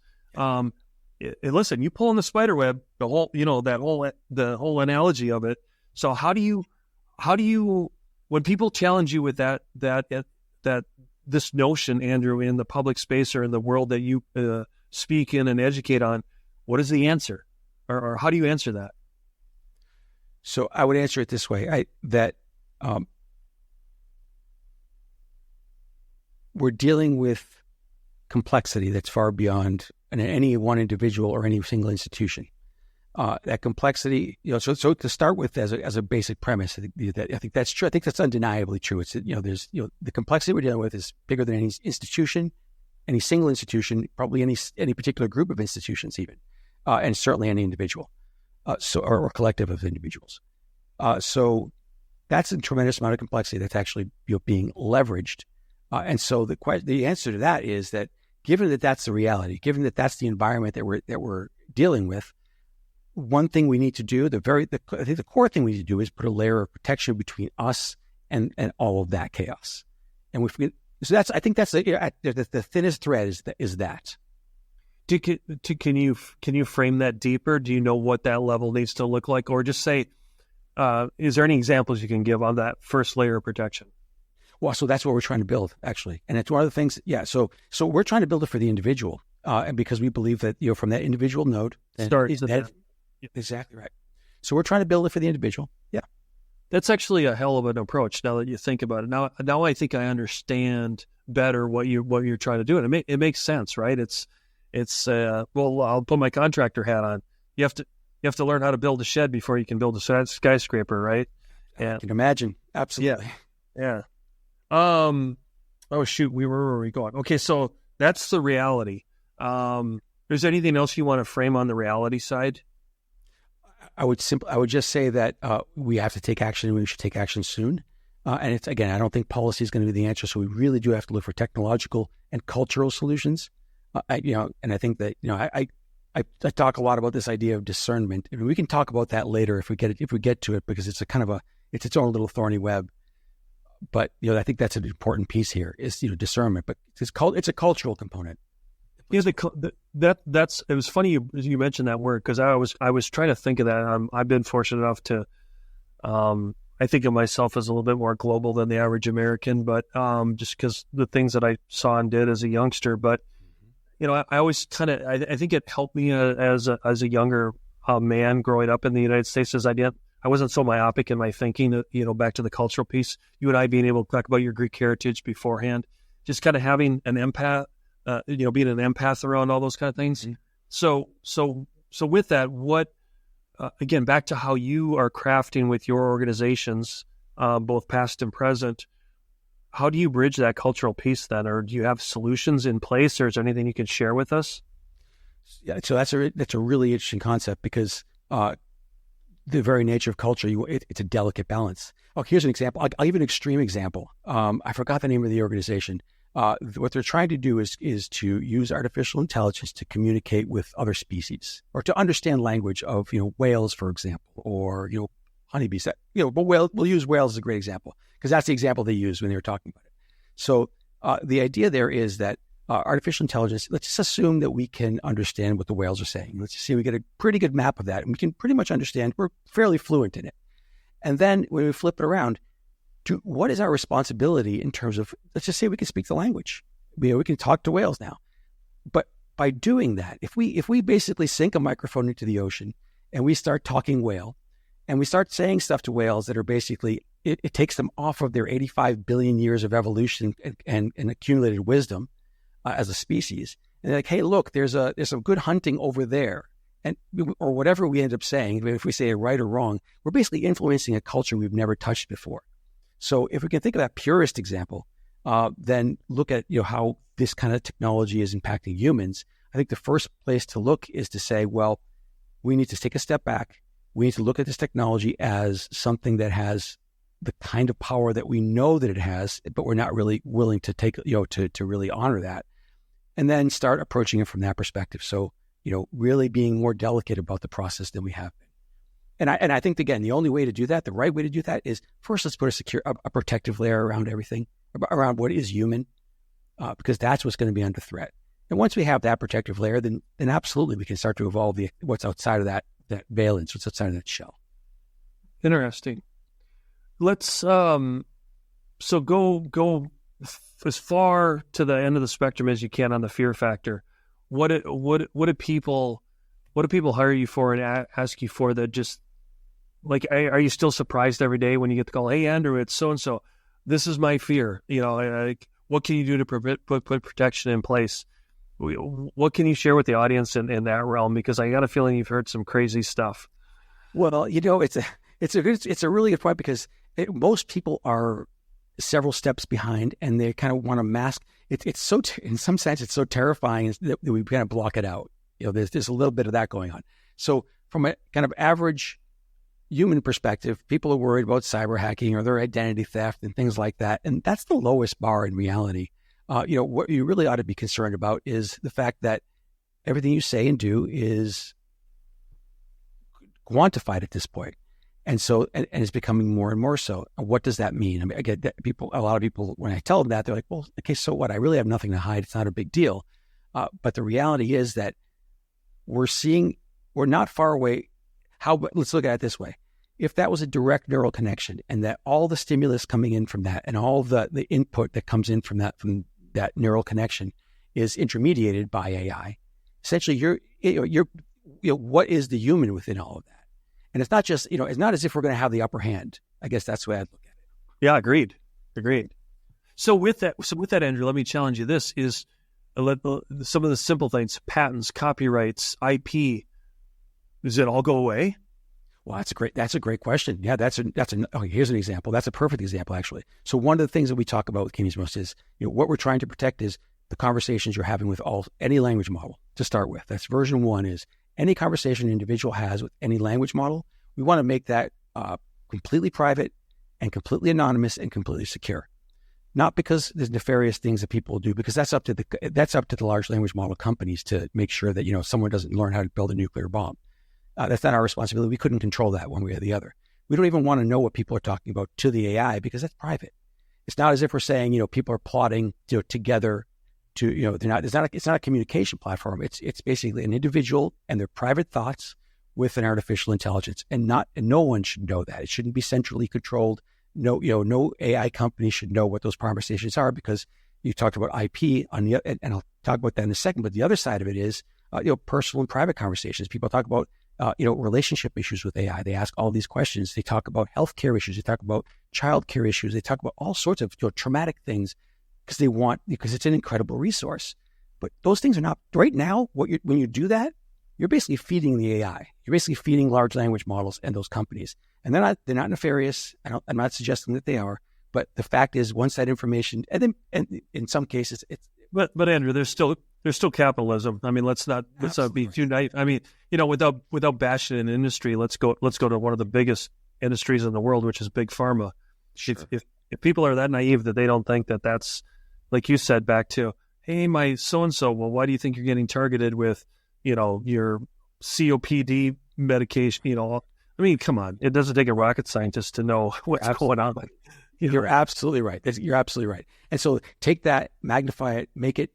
Listen, you pull in the spider web, the whole analogy of it. So how do you when people challenge you with that this notion, Andrew, in the public space or in the world that you speak in and educate on, what is the answer, or how do you answer that? So I would answer it this way: we're dealing with complexity that's far beyond any one individual or any single institution. That complexity, so to start with as a basic premise, I think that's true. I think that's undeniably true. It's, there's, the complexity we're dealing with is bigger than any institution, any single institution, probably any particular group of institutions even, and certainly any individual, or collective of individuals. So that's a tremendous amount of complexity that's actually being leveraged. And so the answer to that is that, given that that's the reality, given that that's the environment that we're dealing with, one thing we need to do, I think the core thing we need to do is put a layer of protection between us and all of that chaos. And I think that's the thinnest thread is that. Can you frame that deeper? Do you know what that level needs to look like, or just say, is there any examples you can give on that first layer of protection? Well, so that's what we're trying to build, actually. And it's one of the things, So we're trying to build it for the individual, and because we believe that, from that individual node. Exactly right. So we're trying to build it for the individual. Yeah. That's actually a hell of an approach now that you think about it. Now I think I understand better what you're trying to do. And it makes sense, right? Well, I'll put my contractor hat on. You have to learn how to build a shed before you can build a skyscraper, right? I can imagine. Absolutely. Yeah. Oh shoot, where were we going? Okay, so that's the reality. Is there anything else you want to frame on the reality side? I would just say that we have to take action, and we should take action soon. And it's, again, I don't think policy is going to be the answer. So we really do have to look for technological and cultural solutions. And I think that I talk a lot about this idea of discernment. I mean, we can talk about that later if we get to it, because it's it's its own little thorny web. But I think that's an important piece here is discernment. But it's a cultural component. Yeah, it was funny you mentioned that word, because I was trying to think of that. I've been fortunate enough to, I think of myself as a little bit more global than the average American, but just because the things that I saw and did as a youngster. But I always I think it helped me as a younger man growing up in the United States, as I wasn't so myopic in my thinking. Back to the cultural piece, you and I being able to talk about your Greek heritage beforehand, just kind of having an empath. Being an empath around all those kind of things. Mm-hmm. So with that, what, again, back to how you are crafting with your organizations, both past and present, how do you bridge that cultural piece then? Or do you have solutions in place, or is there anything you can share with us? Yeah, so that's a really interesting concept, because the very nature of culture, it's a delicate balance. Oh, here's an example. I'll give an extreme example. I forgot the name of the organization. What they're trying to do is to use artificial intelligence to communicate with other species, or to understand language of whales, for example, or honeybees. But we'll use whales as a great example, because that's the example they use when they were talking about it. So the idea there is that artificial intelligence. Let's just assume that we can understand what the whales are saying. Let's just say we get a pretty good map of that, and we can pretty much understand. We're fairly fluent in it. And then when we flip it around, what is our responsibility in terms of, let's just say we can speak the language. We can talk to whales now. But by doing that, if we basically sink a microphone into the ocean and we start talking whale, and we start saying stuff to whales that are basically, it takes them off of their 85 billion years of evolution and accumulated wisdom as a species. And they're like, hey, look, there's some good hunting over there. Or whatever we end up saying, if we say it right or wrong, we're basically influencing a culture we've never touched before. So if we can think of that purest example, then look at how this kind of technology is impacting humans. I think the first place to look is to say, well, we need to take a step back. we need to look at this technology as something that has the kind of power that we know that it has, but we're not really willing to take, to really honor that, and then start approaching it from that perspective. So, really being more delicate about the process than we have been. And I think, again, the only way to do that, the right way to do that is first, let's put a protective layer around everything, around what is human, because that's what's going to be under threat. And once we have that protective layer, then absolutely we can start to evolve what's outside of that valence, what's outside of that shell. Interesting. Let's so go as far to the end of the spectrum as you can on the fear factor. What do people hire you for and ask you for that just like, are you still surprised every day when you get the call, hey, Andrew, it's so-and-so, this is my fear, what can you do to put protection in place? What can you share with the audience in that realm? Because I got a feeling you've heard some crazy stuff. Well, it's a really good point, because most people are several steps behind, and they kind of want to mask. It's so in some sense it's so terrifying that we kind of block it out. There's a little bit of that going on. So from a kind of average human perspective, people are worried about cyber hacking or their identity theft and things like that, and that's the lowest bar in reality. What you really ought to be concerned about is the fact that everything you say and do is quantified at this point. And so, and it's becoming more and more so. What does that mean? I mean, I get that a lot of people, when I tell them that, they're like, well, okay, so what? I really have nothing to hide. It's not a big deal. But the reality is that we're not far away. Let's look at it this way. If that was a direct neural connection, and that all the stimulus coming in from that and all the input that comes in from that neural connection is intermediated by AI, essentially what is the human within all of that? And it's not just, it's not as if we're going to have the upper hand. I guess that's the way I'd look at it. Yeah, agreed. So with that, Andrew, let me challenge you. This is some of the simple things: patents, copyrights, IP. Does it all go away? Well, that's a great question. Yeah, here's an example. That's a perfect example, actually. So one of the things that we talk about with Kynismos is, what we're trying to protect is the conversations you're having with any language model to start with. That's version 1 is any conversation an individual has with any language model. We want to make that completely private and completely anonymous and completely secure. Not because there's nefarious things that people do, because that's up to the large language model companies to make sure that, someone doesn't learn how to build a nuclear bomb. That's not our responsibility. We couldn't control that one way or the other. We don't even want to know what people are talking about to the AI, because that's private. It's not as if we're saying, people are plotting together to, it's not a communication platform. It's basically an individual and their private thoughts with an artificial intelligence, and no one should know that. It shouldn't be centrally controlled. No AI company should know what those conversations are, because you talked about IP and I'll talk about that in a second. But the other side of it is, personal and private conversations. People talk about, relationship issues with AI. They ask all these questions. They talk about healthcare issues. They talk about childcare issues. They talk about all sorts of traumatic things because it's an incredible resource. But those things are not right now. When you do that, you're basically feeding the AI. You're basically feeding large language models and those companies. And they're not nefarious. I'm not suggesting that they are. But the fact is, once that information, and in some cases, it's. But Andrew, there's still capitalism. I mean, let's not be too naive. I mean, without bashing an industry, let's go to one of the biggest industries in the world, which is big pharma. Sure. If people are that naive that they don't think that that's, like you said, back to, hey, my so-and-so, well, why do you think you're getting targeted with, your COPD medication? I mean, come on. It doesn't take a rocket scientist to know what's going on. You're absolutely right. You're absolutely right. And so take that, magnify it, make it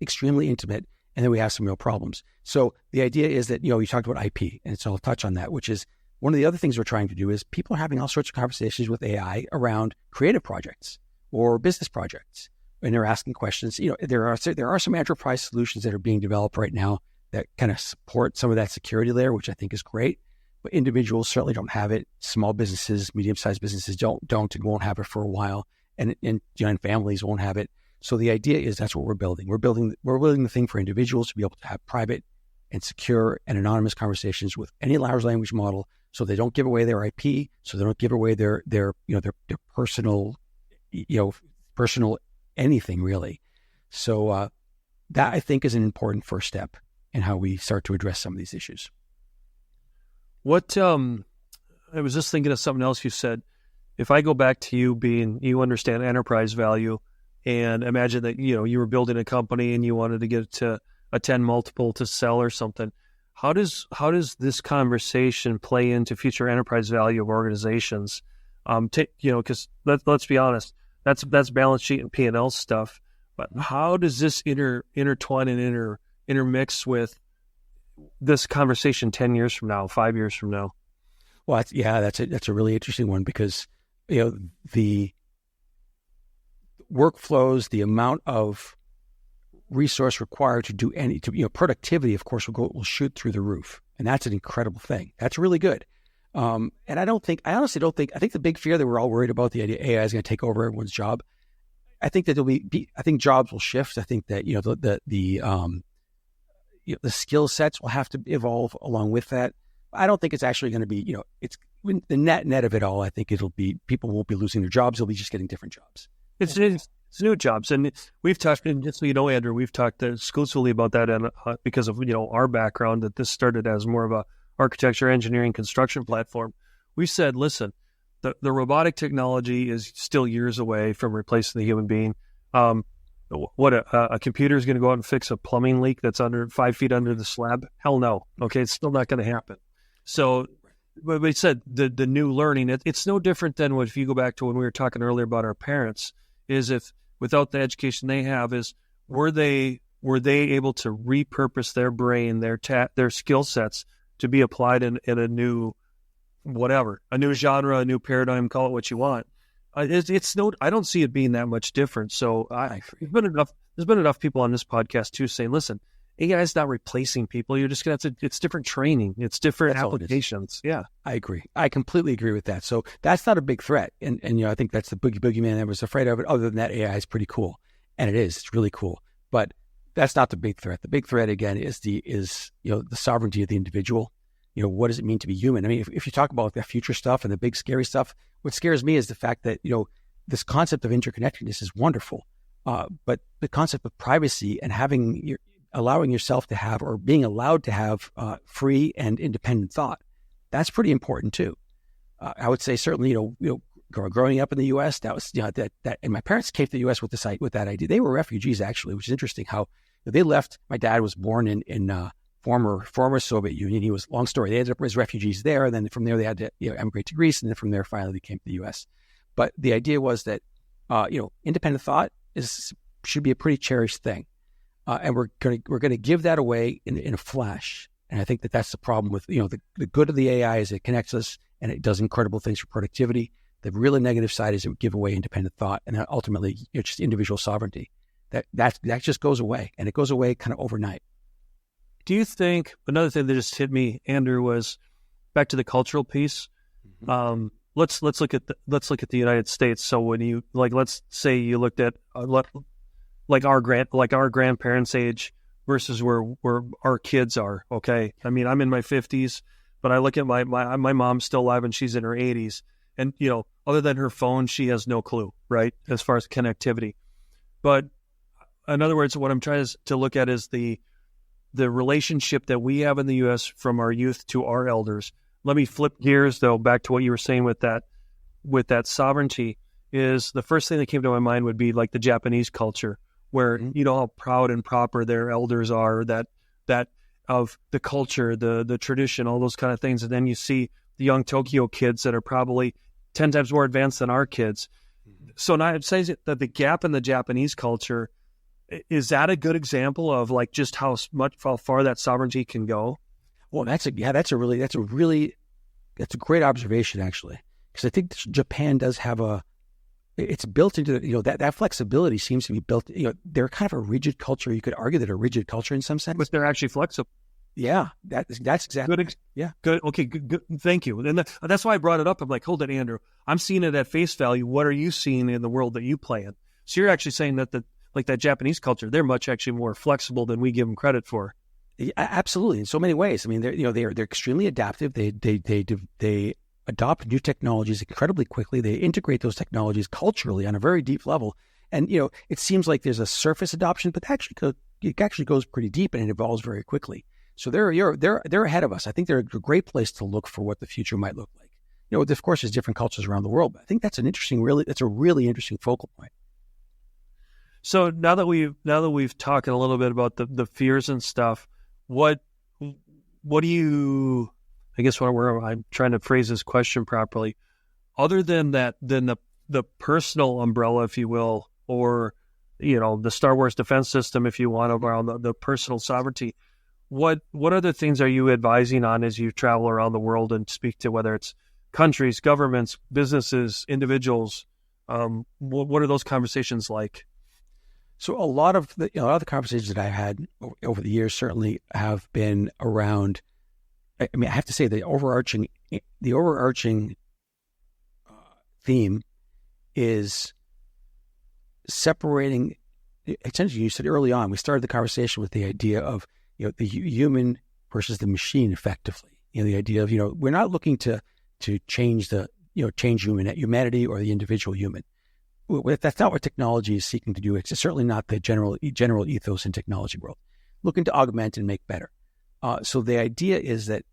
extremely intimate, and then we have some real problems. So the idea is that, you talked about IP, and so I'll touch on that, which is one of the other things we're trying to do is people are having all sorts of conversations with AI around creative projects or business projects. And they're asking questions. There are some enterprise solutions that are being developed right now that kind of support some of that security layer, which I think is great. But individuals certainly don't have it. Small businesses, medium-sized businesses don't and won't have it for a while, and families won't have it. So the idea is that's what we're building. We're building the thing for individuals to be able to have private and secure and anonymous conversations with any large language model, so they don't give away their IP, so they don't give away their personal anything really. So that I think is an important first step in how we start to address some of these issues. What I was just thinking of something else you said. If I go back to you understand enterprise value, and imagine that you were building a company and you wanted to get to a 10 multiple to sell or something. How does this conversation play into future enterprise value of organizations? Because let's be honest, that's balance sheet and P&L stuff. But how does this intertwine and intermix with this conversation 10 years from now, 5 years from now? Well, that's a really interesting one, because the workflows, the amount of resource required to do productivity, of course, will shoot through the roof, and that's an incredible thing. That's really good. And I think the big fear that we're all worried about, the idea AI is going to take over everyone's job. I think that I think jobs will shift. I think that the skill sets will have to evolve along with that. I don't think it's actually going to be, it's the net of it all. I think it'll be, people won't be losing their jobs. They'll be just getting different jobs. It's new jobs. And we've talked, and just so you know, Andrew, we've talked exclusively about that, and because of, our background, that this started as more of a architecture, engineering, construction platform. We said, listen, the robotic technology is still years away from replacing the human being. What a computer is going to go out and fix a plumbing leak that's under 5 feet under the slab? Hell no. Okay, it's still not going to happen. So, but we said the new learning, it's no different than if you go back to when we were talking earlier about our parents, is if without the education they have, is were they able to repurpose their brain, their skill sets to be applied in a new a new genre, a new paradigm, call it what you want. I don't see it being that much different. So there's been enough people on this podcast too saying, listen, AI is not replacing people. You're just going to have to, it's different training. It's different applications. Yeah. I agree. I completely agree with that. So that's not a big threat. And I think that's the boogeyman that was afraid of it. Other than that, AI is pretty cool. And it is. It's really cool. But that's not the big threat. The big threat, again, is the sovereignty of the individual. What does it mean to be human? I mean, if you talk about the future stuff and the big scary stuff, what scares me is the fact that, this concept of interconnectedness is wonderful. But the concept of privacy and allowing yourself to have, or being allowed to have, free and independent thought, that's pretty important too. I would say certainly, growing up in the U.S., that was, that, and my parents came to the U.S. with that idea. They were refugees, actually, which is interesting how they left. My dad was born in former Soviet Union. He was, long story, they ended up as refugees there. And then from there, they had to emigrate to Greece. And then from there, finally, they came to the U.S. But the idea was that, independent thought should be a pretty cherished thing. And we're going to give that away in a flash. And I think that that's the problem with, the good of the AI is it connects us and it does incredible things for productivity. The really negative side is it would give away independent thought, and then ultimately just individual sovereignty. That just goes away, and it goes away kind of overnight. Do you think another thing that just hit me, Andrew, was back to the cultural piece? Mm-hmm. Let's look at the United States. So when you let's say you looked at our grandparents' age versus where our kids are. Okay, I mean, I'm in my 50s, but I look at my mom's still alive and she's in her 80s, and other than her phone, she has no clue, right, as far as connectivity. But in other words, what I'm trying to look at is the relationship that we have in the U.S. from our youth to our elders. Let me flip gears, though, back to what you were saying with that sovereignty. Is the first thing that came to my mind would be like the Japanese culture, where how proud and proper their elders are, that of the culture, the tradition, all those kind of things. And then you see the young Tokyo kids that are probably 10 times more advanced than our kids. So now it says that the gap in the Japanese culture, is that a good example of just how far that sovereignty can go? Well, that's a great observation, actually, because I think Japan does have it's built into that flexibility seems to be built. They're kind of a rigid culture. You could argue that a rigid culture in some sense, but they're actually flexible. Yeah, that's exactly good. Yeah, good. Okay, good. Thank you. And that's why I brought it up. I'm like, hold it, Andrew. I'm seeing it at face value. What are you seeing in the world that you play in? So you're actually saying that that Japanese culture, they're much actually more flexible than we give them credit for. Yeah, absolutely, in so many ways. I mean, they're extremely adaptive. They adopt new technologies incredibly quickly. They integrate those technologies culturally on a very deep level. And it seems like there's a surface adoption, but it actually goes pretty deep and it evolves very quickly. So they're ahead of us. I think they're a great place to look for what the future might look like. Of course, there's different cultures around the world, but I think that's that's a really interesting focal point. So now that we've talked a little bit about the fears and stuff, what do you? I guess I'm trying to phrase this question properly. Other than that, the personal umbrella, if you will, or the Star Wars defense system, if you want, around the personal sovereignty. What other things are you advising on as you travel around the world and speak to, whether it's countries, governments, businesses, individuals? What are those conversations like? So a lot of the conversations that I've had over the years certainly have been around. I mean, I have to say the overarching theme is separating. Essentially, you said early on, we started the conversation with the idea of the human versus the machine, effectively. The idea of we're not looking to change change humanity or the individual human. That's not what technology is seeking to do. It's certainly not the general ethos in technology world. Looking to augment and make better. So the idea is that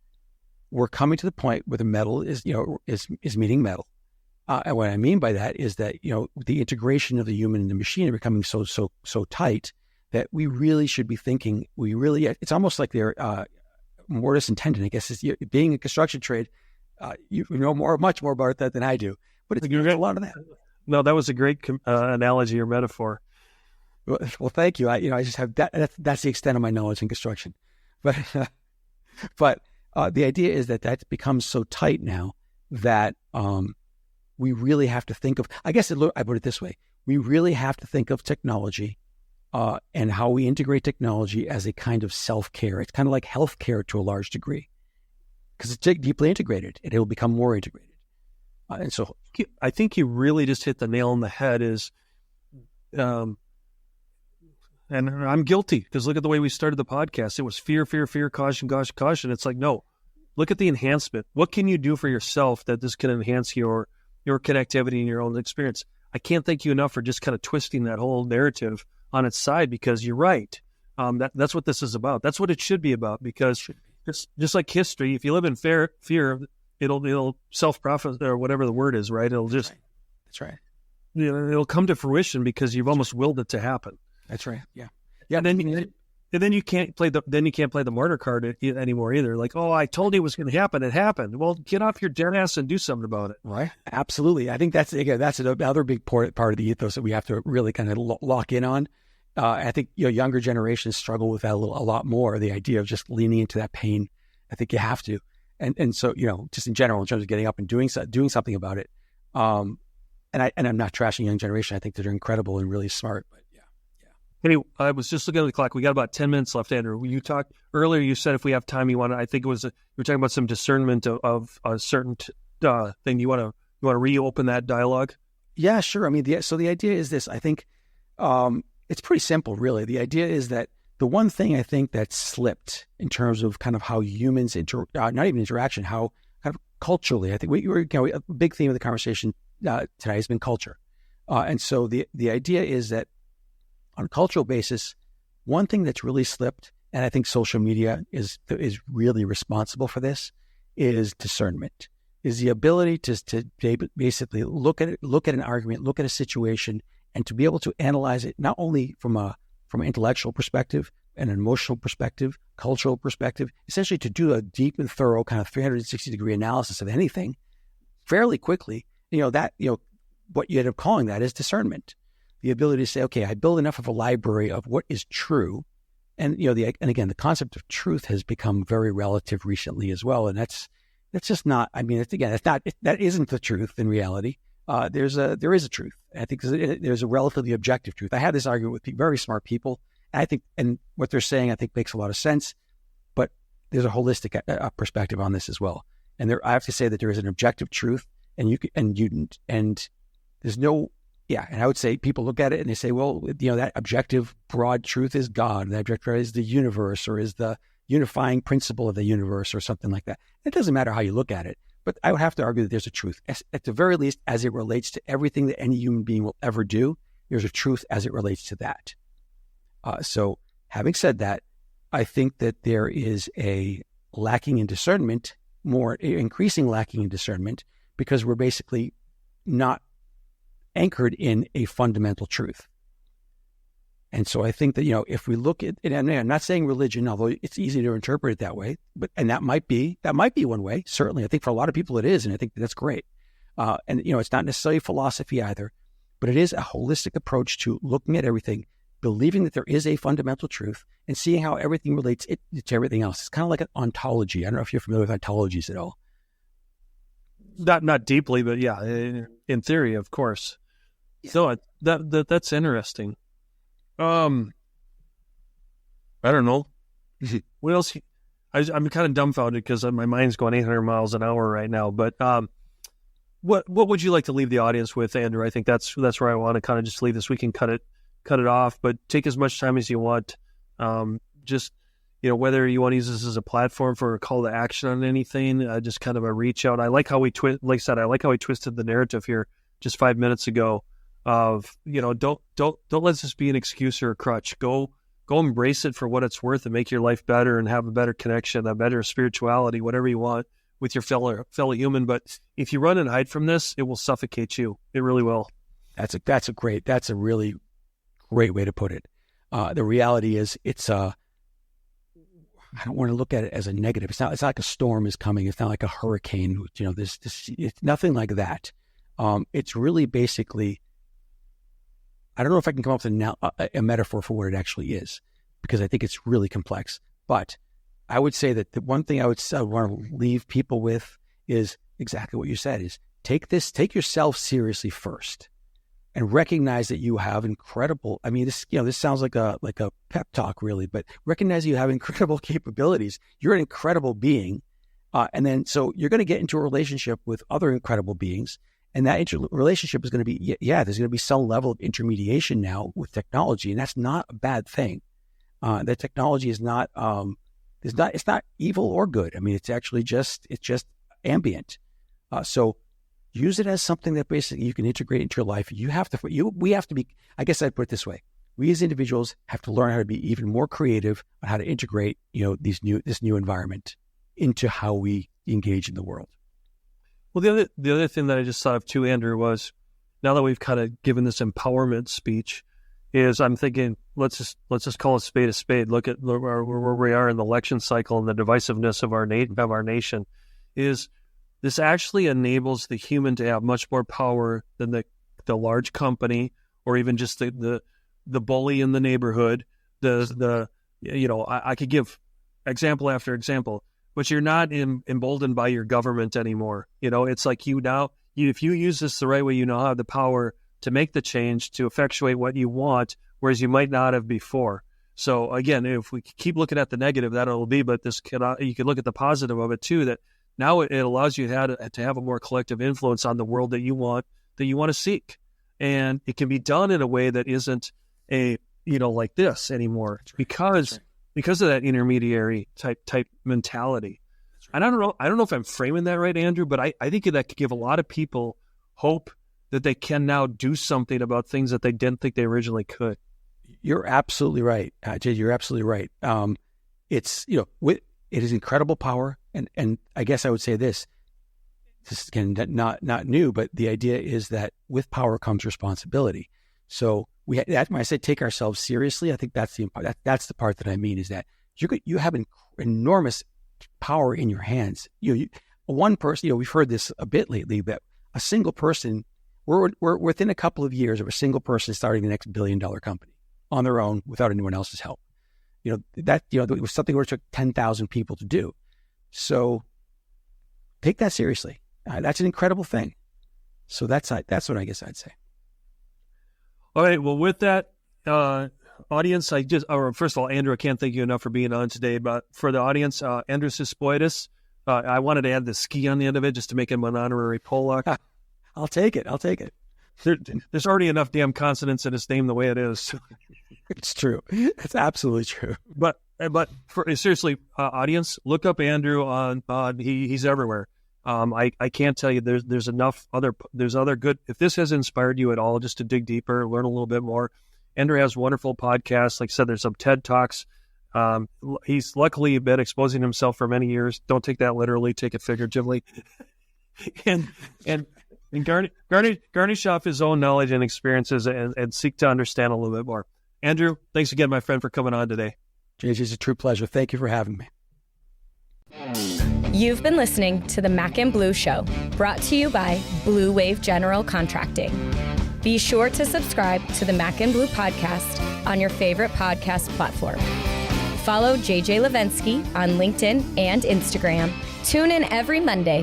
we're coming to the point where the metal is meeting metal. And what I mean by that is that the integration of the human and the machine are becoming so tight that we really should be thinking. It's almost like they're mortis and tendon. I guess it's, being a construction trade, you know much more about that than I do. But it's a lot of that. No, that was a great analogy or metaphor. Well, thank you. I just have that. That's the extent of my knowledge in construction. But the idea is that becomes so tight now that we really have to think of. I guess I put it this way: we really have to think of technology and how we integrate technology as a kind of self-care. It's kind of like healthcare to a large degree, because it's deeply integrated, and it will become more integrated. And so I think you really just hit the nail on the head and I'm guilty, because look at the way we started the podcast. It was fear, caution. It's like, no, look at the enhancement. What can you do for yourself that this can enhance your connectivity and your own experience? I can't thank you enough for just kind of twisting that whole narrative on its side, because you're right. That's what this is about. That's what it should be about, because just like history, if you live in fear, it'll self-profit, or whatever the word is, right? It'll just, that's right. It'll come to fruition because you've almost willed it to happen. That's right. Yeah. And then you can't play the martyr card anymore either. Like, oh, I told you it was going to happen. It happened. Well, get off your dead ass and do something about it. Right. Absolutely. I think that's another big part of the ethos that we have to really kind of lock in on. I think younger generations struggle with that a lot more. The idea of just leaning into that pain. I think you have to. And so, just in general, in terms of getting up and doing something about it. And I'm not trashing young generation. I think they're incredible and really smart. But yeah. Anyway, I was just looking at the clock. We got about 10 minutes left, Andrew. You talked earlier. You said if we have time, you want to. I think it was you were talking about some discernment of a certain thing. You want to reopen that dialogue? Yeah, sure. I mean, the idea is this. I think it's pretty simple, really. The idea is that the one thing I think that slipped in terms of kind of how humans not even interaction, how kind of culturally, I think a big theme of the conversation today has been culture. And so the idea is that on a cultural basis, one thing that's really slipped, and I think social media is really responsible for this, is discernment, is the ability to basically look at an argument, look at a situation, and to be able to analyze it not only from an intellectual perspective, an emotional perspective, cultural perspective, essentially to do a deep and thorough kind of 360-degree analysis of anything fairly quickly. What you end up calling that is discernment. The ability to say, okay, I build enough of a library of what is true. And, again, the concept of truth has become very relative recently as well. And that's just not, that isn't the truth in reality. There is a truth. I think there's a relatively objective truth. I had this argument with very smart people. I think, and what they're saying, I think makes a lot of sense, but there's a holistic perspective on this as well. And I have to say that there is an objective truth, and there's no, and I would say people look at it and they say, well, that objective broad truth is God, and that objective is the universe, or is the unifying principle of the universe, or something like that. It doesn't matter how you look at it, but I would have to argue that there's a truth, at the very least, as it relates to everything that any human being will ever do. There's a truth as it relates to that. So having said that, I think that there is a lacking in discernment, more increasing lacking in discernment, because we're basically not anchored in a fundamental truth. And so I think that, if we look at, and I'm not saying religion, although it's easy to interpret it that way, and that might be one way. Certainly, I think for a lot of people it is, and I think that's great. And it's not necessarily philosophy either, but it is a holistic approach to looking at everything, believing that there is a fundamental truth, and seeing how everything relates to everything else. It's kind of like an ontology. I don't know if you're familiar with ontologies at all. Not deeply, but yeah, in theory, of course. Yeah. So that's interesting. I don't know. What else? I'm kind of dumbfounded because my mind's going 800 miles an hour right now. But what would you like to leave the audience with, Andrew? I think that's where I want to kind of just leave this. We can cut it off, but take as much time as you want. Just whether you want to use this as a platform for a call to action on anything, just kind of a reach out. I like how we twisted the narrative here just 5 minutes ago. Of don't let this be an excuse or a crutch. Go embrace it for what it's worth and make your life better and have a better connection, a better spirituality, whatever you want with your fellow human. But if you run and hide from this, it will suffocate you. It really will. That's a really great way to put it. The reality is I don't want to look at it as a negative. It's not like a storm is coming. It's not like a hurricane. It's nothing like that. It's really basically, I don't know if I can come up with a metaphor for what it actually is, because I think it's really complex. But I would say that the one thing I want to leave people with is exactly what you said: is take yourself seriously first, and recognize that you have incredible. I mean, this sounds like a pep talk, really, but recognize that you have incredible capabilities. You're an incredible being, and then so you're going to get into a relationship with other incredible beings. And that relationship is going to be, there's going to be some level of intermediation now with technology, and that's not a bad thing. That technology is not, it's not evil or good. I mean, it's actually just ambient. So use it as something that basically you can integrate into your life. We have to be, I guess I'd put it this way: we as individuals have to learn how to be even more creative on how to integrate, this new environment into how we engage in the world. Well, the other thing that I just thought of too, Andrew, was now that we've kind of given this empowerment speech, is I'm thinking let's just call a spade. Look at where we are in the election cycle and the divisiveness of our nation. Is this actually enables the human to have much more power than the large company, or even just the bully in the neighborhood. I could give example after example. But you're not emboldened by your government anymore. It's like if you use this the right way, you now have the power to make the change, to effectuate what you want, whereas you might not have before. So again, if we keep looking at the negative, that it'll be, but you can look at the positive of it too, that now it allows you to have a more collective influence on the world that you want to seek. And it can be done in a way that isn't like this anymore, because of that intermediary type mentality. Right. And I don't know if I'm framing that right, Andrew, but I think that could give a lot of people hope that they can now do something about things that they didn't think they originally could. You're absolutely right, Jay. You're absolutely right. It is incredible power, and I guess I would say this is again not new, but the idea is that with power comes responsibility. So when I say take ourselves seriously, I think that's the part that I mean, is that you have enormous power in your hands. One person, we've heard this a bit lately, that a single person, we're within a couple of years of a single person starting the next $1 billion company on their own without anyone else's help. It was something where it took 10,000 people to do. So take that seriously. That's an incredible thing. So that's what I guess I'd say. All right. Well, with that, audience, first of all, Andrew, I can't thank you enough for being on today. But for the audience, Andrew Sispoidis, I wanted to add the ski on the end of it just to make him an honorary Pollock. I'll take it. There's already enough damn consonants in his name the way it is. It's true. It's absolutely true. But seriously, audience, look up Andrew on he's everywhere. I can't tell you there's other good, if this has inspired you at all just to dig deeper, learn a little bit more. Andrew has wonderful podcasts. Like I said, there's some TED Talks. He's luckily been exposing himself for many years. Don't take that literally, take it figuratively. and garnish off his own knowledge and experiences and seek to understand a little bit more. Andrew, thanks again, my friend, for coming on today. JJ, it's a true pleasure. Thank you for having me. You've been listening to the Mac and Blue Show, brought to you by Blue Wave General Contracting. Be sure to subscribe to the Mac and Blue podcast on your favorite podcast platform. Follow JJ Levinsky on LinkedIn and Instagram. Tune in every Monday